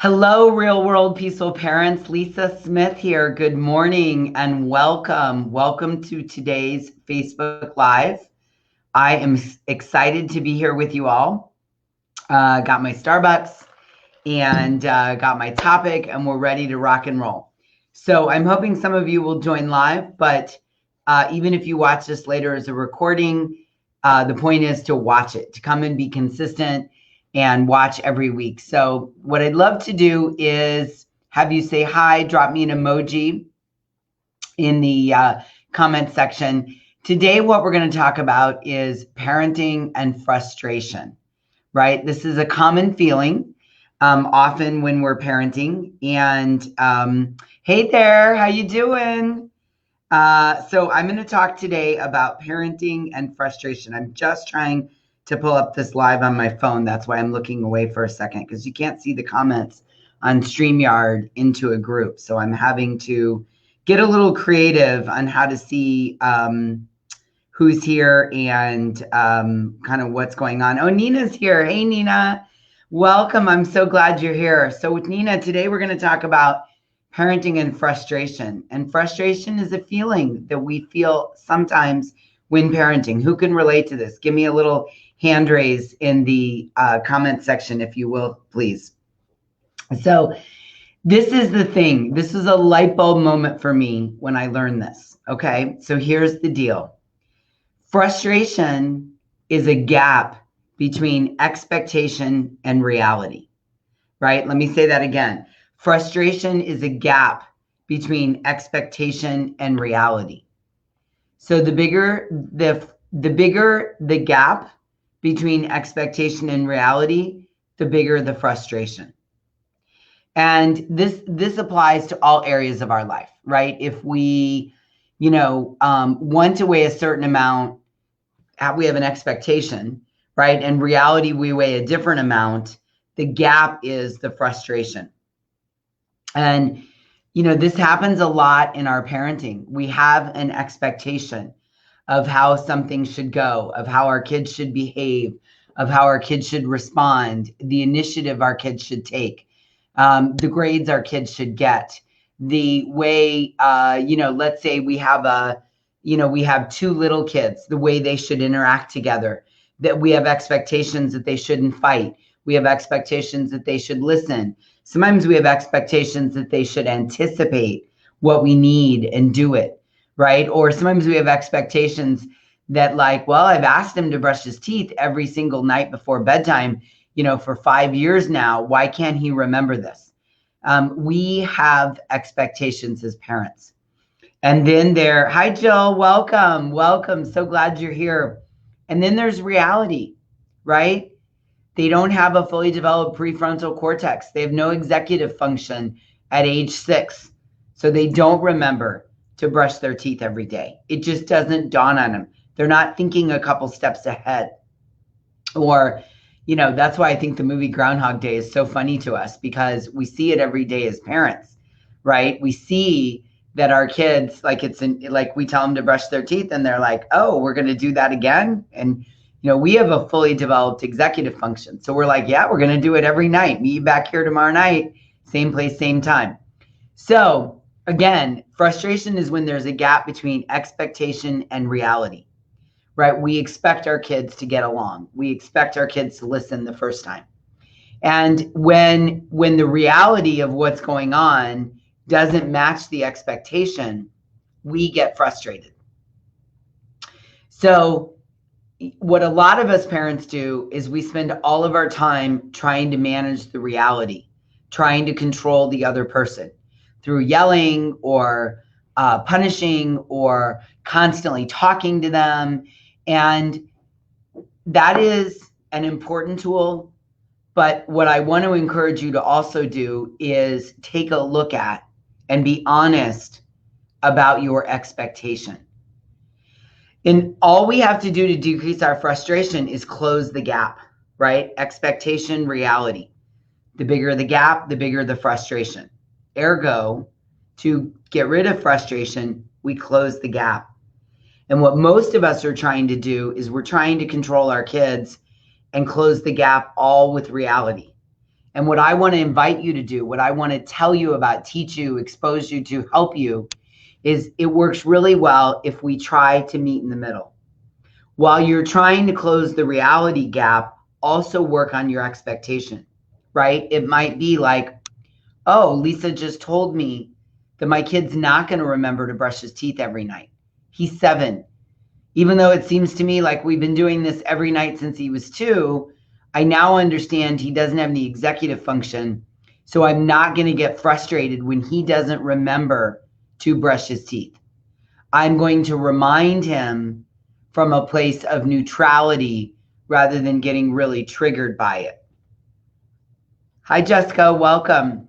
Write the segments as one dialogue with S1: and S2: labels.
S1: Hello, real world peaceful parents. Lisa Smith here. Good morning and welcome. Welcome to today's Facebook Live. I am excited to be here with you all. Got my Starbucks and got my topic, and we're ready to rock and roll. So I'm hoping some of you will join live, but even if you watch this later as a recording, the point is to watch it, to come and be consistent and watch every week. So what I'd love to do is have you say hi, drop me an emoji in the comment section. Today, what we're going to talk about is parenting and frustration, right? This is a common feeling often when we're parenting. And hey there, how you doing? So I'm going to talk today about parenting and frustration. I'm just trying to pull up this live on my phone. That's why I'm looking away for a second, because you can't see the comments on StreamYard into a group. So I'm having to get a little creative on how to see who's here and kind of what's going on. Oh, Nina's here. Hey, Nina. Welcome. I'm so glad you're here. So with Nina, today we're going to talk about parenting and frustration. And frustration is a feeling that we feel sometimes when parenting. Who can relate to this? Give me a little hand raise in the comment section, if you will, please. So this is the thing. This is a light bulb moment for me when I learned this. Okay, so here's the deal. Frustration is a gap between expectation and reality, right? Let me say that again. Frustration is a gap between expectation and reality. So the bigger the gap between expectation and reality, the bigger the frustration. And this applies to all areas of our life, right? If we, want to weigh a certain amount, we have an expectation, right? And reality, we weigh a different amount. The gap is the frustration. And, this happens a lot in our parenting. We have an expectation of how something should go, of how our kids should behave, of how our kids should respond, the initiative our kids should take, the grades our kids should get, the way, let's say we have we have two little kids, the way they should interact together, that we have expectations that they shouldn't fight. We have expectations that they should listen. Sometimes we have expectations that they should anticipate what we need and do it, right? Or sometimes we have expectations that I've asked him to brush his teeth every single night before bedtime, for 5 years now. Why can't he remember this? We have expectations as parents. And then hi, Jill, welcome. So glad you're here. And then there's reality, right? They don't have a fully developed prefrontal cortex. They have no executive function at age 6. So they don't remember to brush their teeth every day. It just doesn't dawn on them. They're not thinking a couple steps ahead. Or, that's why I think the movie Groundhog Day is so funny to us, because we see it every day as parents, right? We see that our kids, we tell them to brush their teeth and they're like, oh, we're going to do that again. And, we have a fully developed executive function. So we're like, yeah, we're going to do it every night. Meet you back here tomorrow night, same place, same time. So again, frustration is when there's a gap between expectation and reality, right? We expect our kids to get along. We expect our kids to listen the first time. And when the reality of what's going on doesn't match the expectation, we get frustrated. So what a lot of us parents do is we spend all of our time trying to manage the reality, trying to control the other person through yelling or punishing or constantly talking to them. And that is an important tool. But what I want to encourage you to also do is take a look at and be honest about your expectation. And all we have to do to decrease our frustration is close the gap, right? Expectation, reality. The bigger the gap, the bigger the frustration. Ergo, to get rid of frustration, we close the gap. And what most of us are trying to do is we're trying to control our kids and close the gap all with reality. And what I want to invite you to do, what I want to tell you about, teach you, expose you to, help you, is it works really well if we try to meet in the middle. While you're trying to close the reality gap, also work on your expectation, right? It might be like, oh, Lisa just told me that my kid's not going to remember to brush his teeth every night. He's 7. Even though it seems to me like we've been doing this every night since he was 2, I now understand he doesn't have the executive function. So I'm not going to get frustrated when he doesn't remember to brush his teeth. I'm going to remind him from a place of neutrality rather than getting really triggered by it. Hi, Jessica, welcome.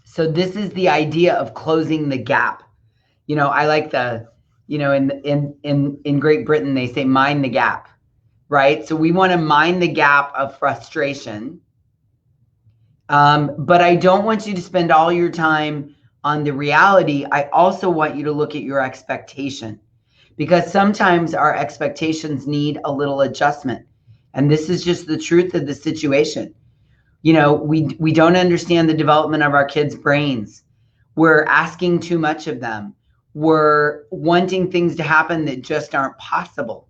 S1: So this is the idea of closing the gap. You know, I like the, you know, in Great Britain, they say mind the gap, right? So we want to mind the gap of frustration. But I don't want you to spend all your time on the reality. I also want you to look at your expectation, because sometimes our expectations need a little adjustment. And this is just the truth of the situation. You know, we don't understand the development of our kids' brains. We're asking too much of them. We're wanting things to happen that just aren't possible.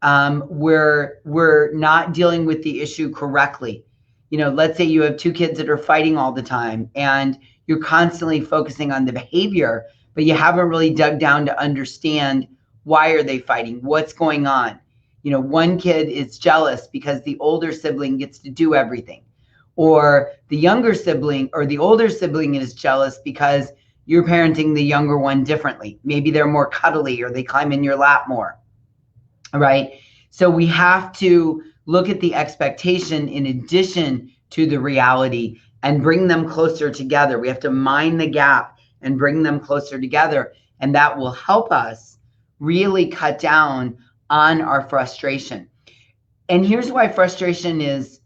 S1: We're not dealing with the issue correctly. You know, let's say you have 2 kids that are fighting all the time and you're constantly focusing on the behavior, but you haven't really dug down to understand, why are they fighting? What's going on? You know, one kid is jealous because the older sibling gets to do everything. Or the younger sibling or the older sibling is jealous because you're parenting the younger one differently. Maybe they're more cuddly or they climb in your lap more, right? So we have to look at the expectation in addition to the reality and bring them closer together. We have to mind the gap and bring them closer together. And that will help us really cut down on our frustration. And here's why frustration is,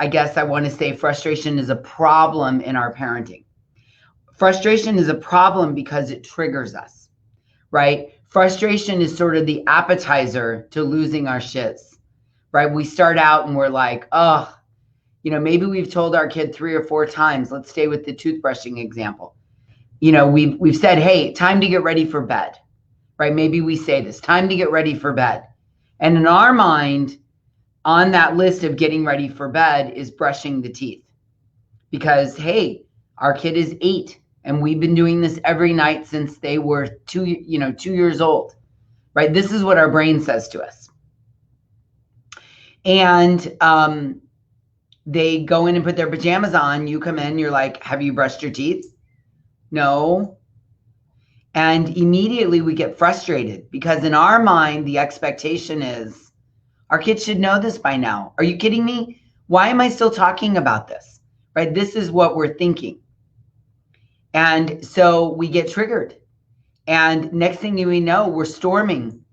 S1: I guess I want to say frustration is a problem in our parenting. Frustration is a problem because it triggers us, right? Frustration is sort of the appetizer to losing our shits, right? We start out and we're like, oh, you know, maybe we've told our kid 3 or 4 times. Let's stay with the toothbrushing example. You know, we've said, hey, time to get ready for bed, right? Maybe we say this, time to get ready for bed. And in our mind, on that list of getting ready for bed is brushing the teeth, because, hey, our kid is 8 and we've been doing this every night since they were 2 years old, right? This is what our brain says to us. And they go in and put their pajamas on. You come in, you're like, have you brushed your teeth? No. And immediately we get frustrated because in our mind, the expectation is, our kids should know this by now. Are you kidding me? Why am I still talking about this? Right? This is what we're thinking. And so we get triggered. And next thing we know, we're storming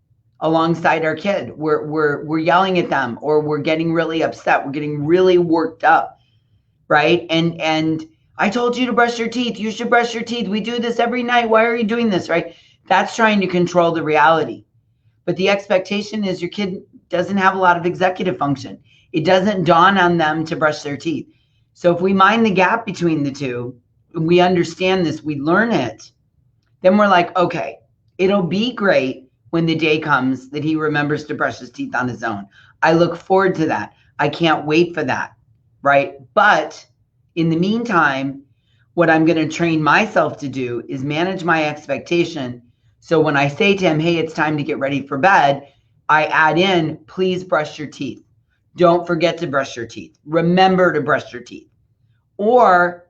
S1: alongside our kid. We're yelling at them, or we're getting really upset. We're getting really worked up. Right? And I told you to brush your teeth. You should brush your teeth. We do this every night. Why are you doing this? Right? That's trying to control the reality. But the expectation is your kid doesn't have a lot of executive function. It doesn't dawn on them to brush their teeth. So if we mind the gap between the two, and we understand this, we learn it, then we're like, okay, it'll be great when the day comes that he remembers to brush his teeth on his own. I look forward to that. I can't wait for that, right? But in the meantime, what I'm going to train myself to do is manage my expectation. So when I say to him, hey, it's time to get ready for bed, I add in, please brush your teeth. Don't forget to brush your teeth. Remember to brush your teeth. Or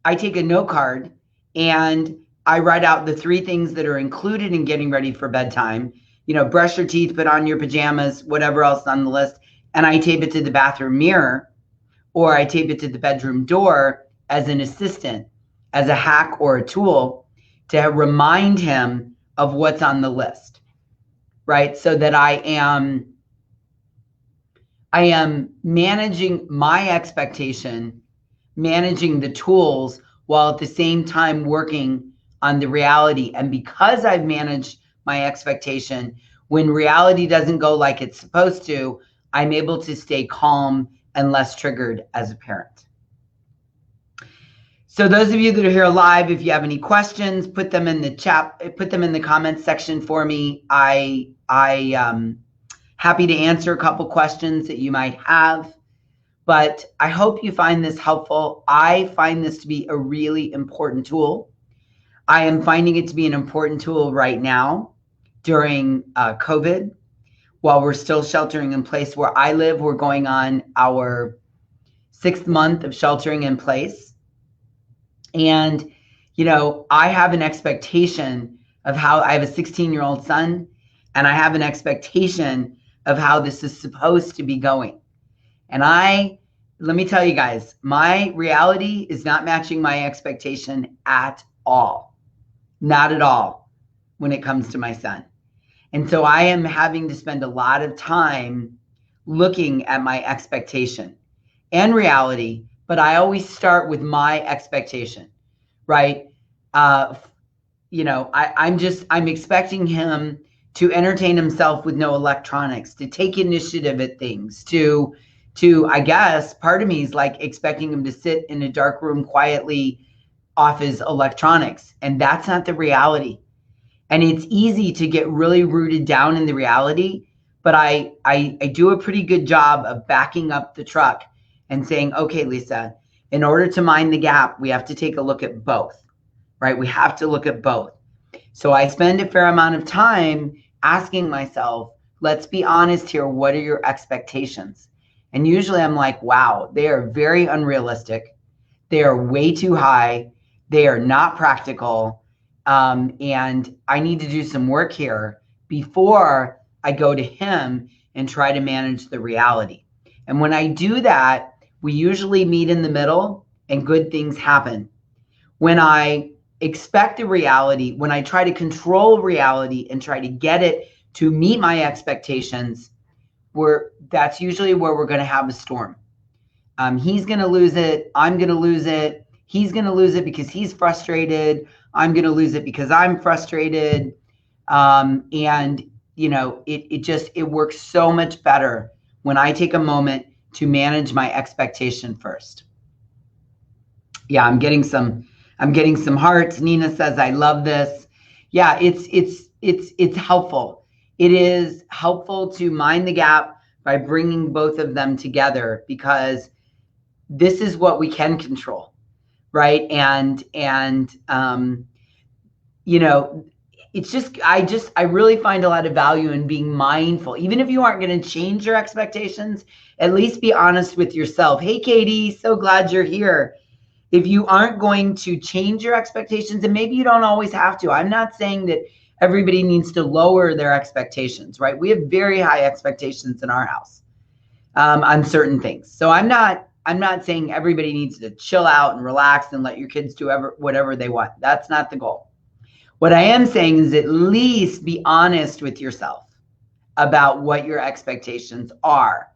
S1: I take a note card and I write out the 3 things that are included in getting ready for bedtime. You know, brush your teeth, put on your pajamas, whatever else on the list. And I tape it to the bathroom mirror, or I tape it to the bedroom door as an assistant, as a hack or a tool to remind him of what's on the list, right? So that I am managing my expectation, managing the tools, while at the same time working on the reality. And because I've managed my expectation, when reality doesn't go like it's supposed to, I'm able to stay calm and less triggered as a parent. So those of you that are here live, if you have any questions, put them in the chat, put them in the comments section for me. I happy to answer a couple questions that you might have, but I hope you find this helpful. I find this to be a really important tool. I am finding it to be an important tool right now during COVID, while we're still sheltering in place. Where I live, we're going on our 6th month of sheltering in place. And, you know, I have an expectation of how I have a 16-year-old son, and I have an expectation of how this is supposed to be going. And let me tell you guys, my reality is not matching my expectation at all. Not at all when it comes to my son. And so I am having to spend a lot of time looking at my expectation and reality, but I always start with my expectation, right? You know, I'm expecting him to entertain himself with no electronics, to take initiative at things, to I guess part of me is like expecting him to sit in a dark room quietly off his electronics. And that's not the reality. And it's easy to get really rooted down in the reality, but I do a pretty good job of backing up the truck and saying, okay, Lisa, in order to mind the gap, we have to take a look at both, right? We have to look at both. So I spend a fair amount of time asking myself, let's be honest here. What are your expectations? And usually I'm like, wow, they are very unrealistic. They are way too high. They are not practical. And I need to do some work here before I go to him and try to manage the reality. And when I do that, we usually meet in the middle and good things happen. When I expect a reality, when I try to control reality and try to get it to meet my expectations, that's usually where we're going to have a storm. He's going to lose it. I'm going to lose it. He's going to lose it because he's frustrated. I'm going to lose it because I'm frustrated. And, you know, it works so much better when I take a moment to manage my expectation first. Yeah, I'm getting some hearts. Nina says, I love this. Yeah, it's helpful. It is helpful to mind the gap by bringing both of them together, because this is what we can control, right? And you know, it's just, I really find a lot of value in being mindful. Even if you aren't going to change your expectations, at least be honest with yourself. Hey, Katie, so glad you're here. If you aren't going to change your expectations, and maybe you don't always have to. I'm not saying that everybody needs to lower their expectations, right? We have very high expectations in our house on certain things. So I'm not saying everybody needs to chill out and relax and let your kids do whatever they want. That's not the goal. What I am saying is at least be honest with yourself about what your expectations are,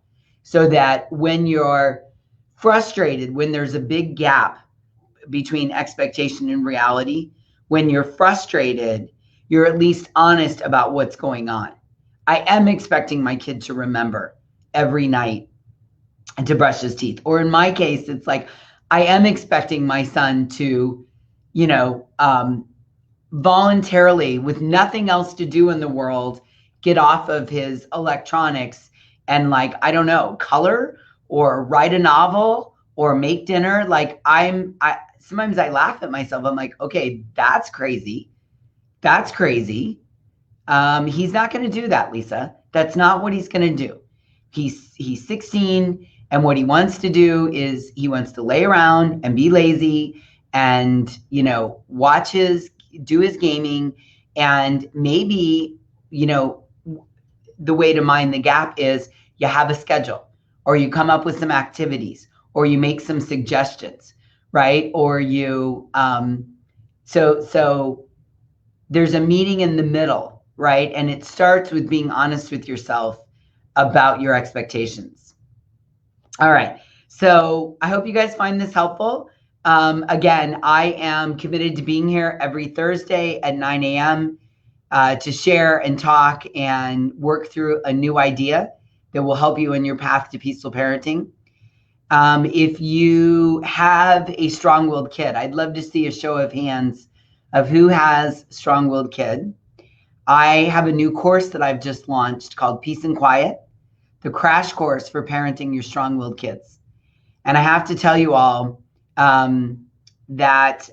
S1: so that when you're frustrated, when there's a big gap between expectation and reality, when you're frustrated, you're at least honest about what's going on. I am expecting my kid to remember every night and to brush his teeth. Or in my case, it's like, I am expecting my son to, you know, voluntarily, with nothing else to do in the world, get off of his electronics and, like, I don't know, color or write a novel or make dinner. Like, sometimes I laugh at myself. I'm like, okay, that's crazy. That's crazy. He's not going to do that, Lisa. That's not what he's going to do. He's 16, and what he wants to do is he wants to lay around and be lazy and, you know, do his gaming. And maybe, you know, the way to mind the gap is you have a schedule, or you come up with some activities, or you make some suggestions, right? Or you, so there's a meeting in the middle, right? And it starts with being honest with yourself about your expectations. All right. So I hope you guys find this helpful. Again, I am committed to being here every Thursday at 9 a.m. To share and talk and work through a new idea that will help you in your path to peaceful parenting. If you have a strong-willed kid, I'd love to see a show of hands of who has strong-willed kid. I have a new course that I've just launched called Peace and Quiet, the crash course for parenting your strong-willed kids. And I have to tell you all that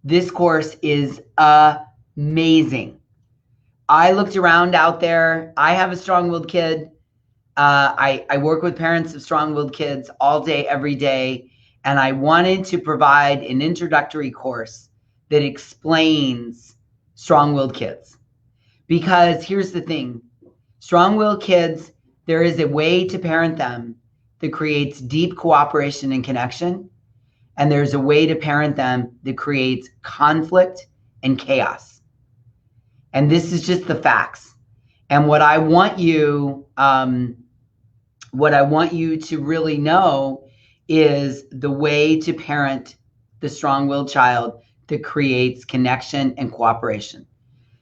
S1: this course is amazing. I looked around out there. I have a strong-willed kid. I work with parents of strong-willed kids all day, every day. And I wanted to provide an introductory course that explains strong-willed kids. Because here's the thing, strong-willed kids, there is a way to parent them that creates deep cooperation and connection. And there's a way to parent them that creates conflict and chaos. And this is just the facts. And what I want you to really know is the way to parent the strong-willed child that creates connection and cooperation.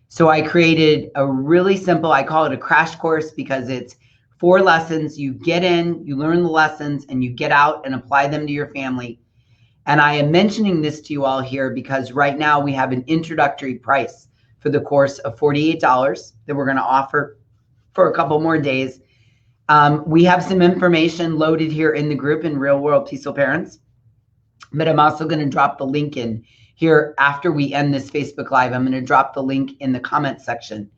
S1: So I created a really simple, I call it a crash course because it's 4 lessons. You get in, you learn the lessons, and you get out and apply them to your family. And I am mentioning this to you all here because right now we have an introductory price for the course of $48 that we're going to offer for a couple more days. We have some information loaded here in the group in Real World Peaceful Parents, but I'm also going to drop the link in here after we end this Facebook Live. I'm going to drop the link in the comment section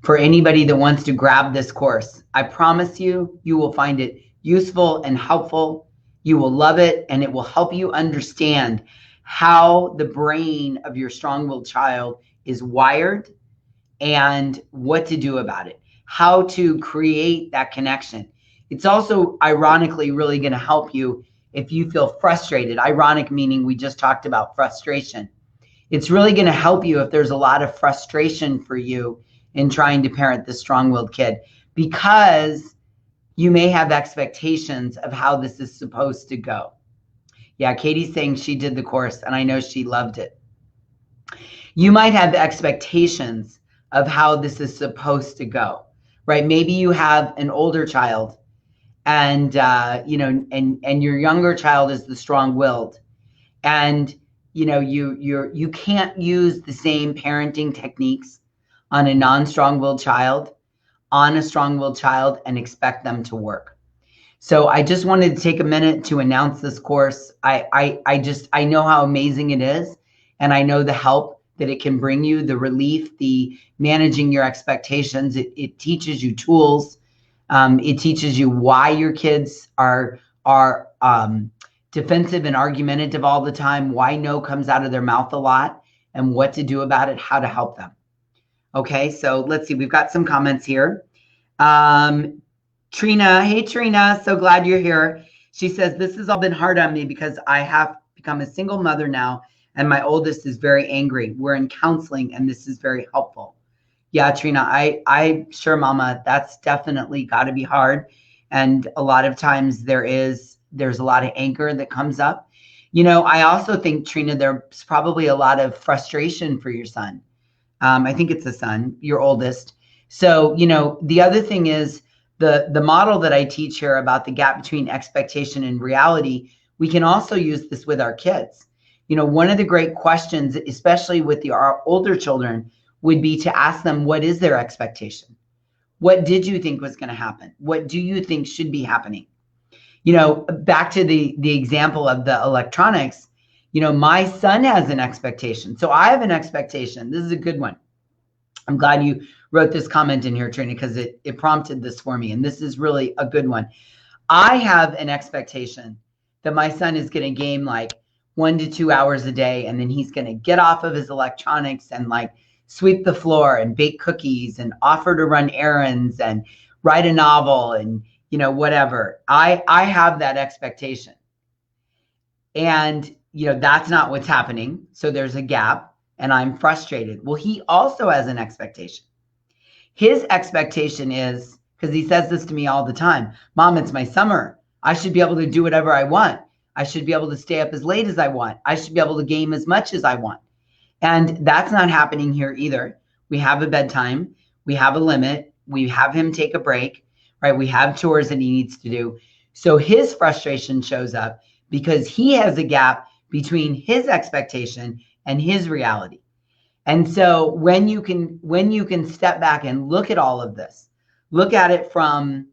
S1: for anybody that wants to grab this course. I promise you, you will find it useful and helpful. You will love it, and it will help you understand how the brain of your strong-willed child is wired and what to do about it, how to create that connection. It's also ironically really going to help you if you feel frustrated. Ironic meaning we just talked about frustration. It's really going to help you if there's a lot of frustration for you in trying to parent the strong-willed kid, because you may have expectations of how this is supposed to go. Yeah, Katie's saying she did the course, and I know she loved it. You might have expectations of how this is supposed to go, right? Maybe you have an older child, and and your younger child is the strong-willed, and you can't use the same parenting techniques on a non-strong-willed child on a strong-willed child and expect them to work. So I just wanted to take a minute to announce this course. I know how amazing it is, and I know the help that it can bring you, the relief, the managing your expectations. It teaches you tools. It teaches you why your kids are defensive and argumentative all the time, why no comes out of their mouth a lot, and what to do about it, how to help them. Okay, so let's see. We've got some comments here. Trina, hey Trina, so glad you're here. She says, this has all been hard on me because I have become a single mother now, and my oldest is very angry. We're in counseling, and this is very helpful. Yeah, Trina, I sure, Mama, that's definitely got to be hard. And a lot of times there's a lot of anger that comes up. I also think, Trina, there's probably a lot of frustration for your son. I think it's a son, your oldest. So, the other thing is the model that I teach here about the gap between expectation and reality, we can also use this with our kids. One of the great questions, especially with our older children, would be to ask them, what is their expectation? What did you think was going to happen? What do you think should be happening? Back to the example of the electronics, my son has an expectation. So I have an expectation. This is a good one. I'm glad you wrote this comment in here, Trina, because it prompted this for me. And this is really a good one. I have an expectation that my son is going to game like 1 to 2 hours a day. And then he's going to get off of his electronics and like sweep the floor and bake cookies and offer to run errands and write a novel and, whatever. I have that expectation. And that's not what's happening. So there's a gap and I'm frustrated. Well, he also has an expectation. His expectation is, because he says this to me all the time, Mom, it's my summer. I should be able to do whatever I want. I should be able to stay up as late as I want. I should be able to game as much as I want. And that's not happening here either. We have a bedtime. We have a limit. We have him take a break, right? We have chores that he needs to do. So his frustration shows up because he has a gap between his expectation and his reality. And so when you can step back and look at all of this, look at it from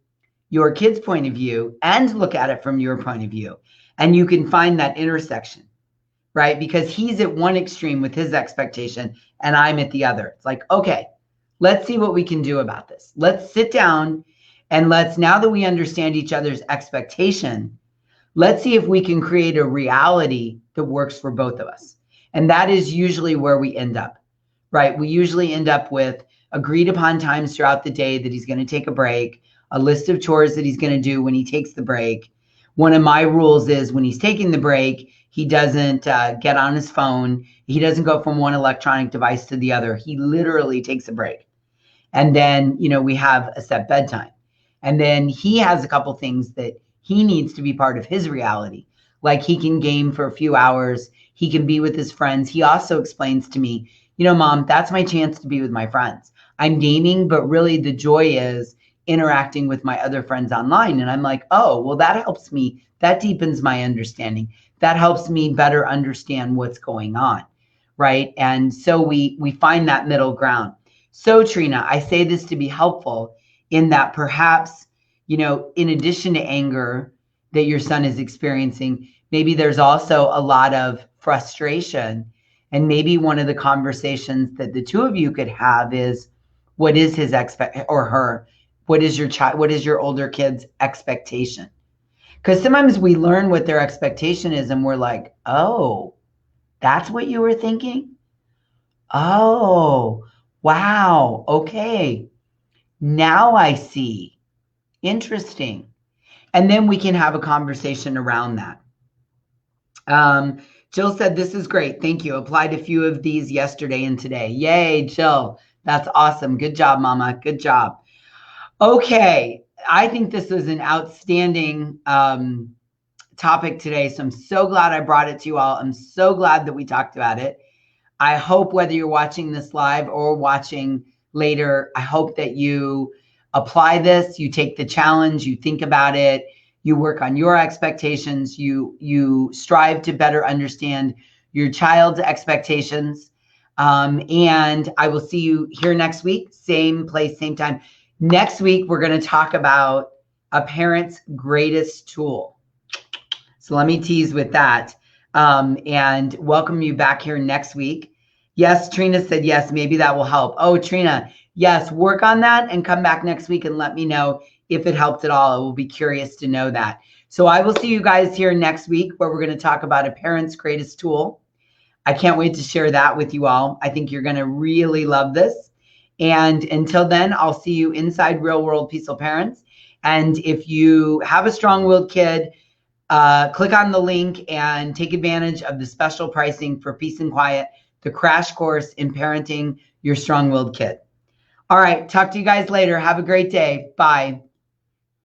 S1: your kid's point of view and look at it from your point of view, and you can find that intersection, right? Because he's at one extreme with his expectation and I'm at the other. It's like, okay, let's see what we can do about this. Let's sit down and now that we understand each other's expectation, let's see if we can create a reality that works for both of us. And that is usually where we end up, right? We usually end up with agreed upon times throughout the day that he's going to take a break, a list of chores that he's going to do when he takes the break. One of my rules is when he's taking the break, he doesn't get on his phone. He doesn't go from one electronic device to the other. He literally takes a break. And then, we have a set bedtime. And then he has a couple things that he needs to be part of his reality. Like he can game for a few hours. He can be with his friends. He also explains to me, Mom, that's my chance to be with my friends. I'm gaming, but really the joy is interacting with my other friends online. And I'm like, oh, well, that helps me. That deepens my understanding. That helps me better understand what's going on, right? And so we find that middle ground. So Trina, I say this to be helpful in that perhaps, in addition to anger that your son is experiencing, maybe there's also a lot of frustration. And maybe one of the conversations that the two of you could have is, what is his what is your older kid's expectation? Because sometimes we learn what their expectation is and we're like, oh, that's what you were thinking? Oh, wow. Okay. Now I see. Interesting. And then we can have a conversation around that. Jill said, this is great. Thank you. Applied a few of these yesterday and today. Yay, Jill. That's awesome. Good job, Mama. Good job. Okay. I think this was an outstanding topic today. So I'm so glad I brought it to you all. I'm so glad that we talked about it. I hope whether you're watching this live or watching later, I hope that you apply this, you take the challenge, you think about it, you work on your expectations, you strive to better understand your child's expectations. And I will see you here next week, same place, same time. Next week, we're going to talk about a parent's greatest tool. So let me tease with that and welcome you back here next week. Yes, Trina said, yes, maybe that will help. Oh, Trina, yes, work on that and come back next week and let me know if it helped at all. I will be curious to know that. So I will see you guys here next week where we're going to talk about a parent's greatest tool. I can't wait to share that with you all. I think you're going to really love this. And until then, I'll see you inside Real World Peaceful Parents. And if you have a strong-willed kid, click on the link and take advantage of the special pricing for Peace and Quiet, the crash course in parenting your strong-willed kid. All right, talk to you guys later. Have a great day. Bye.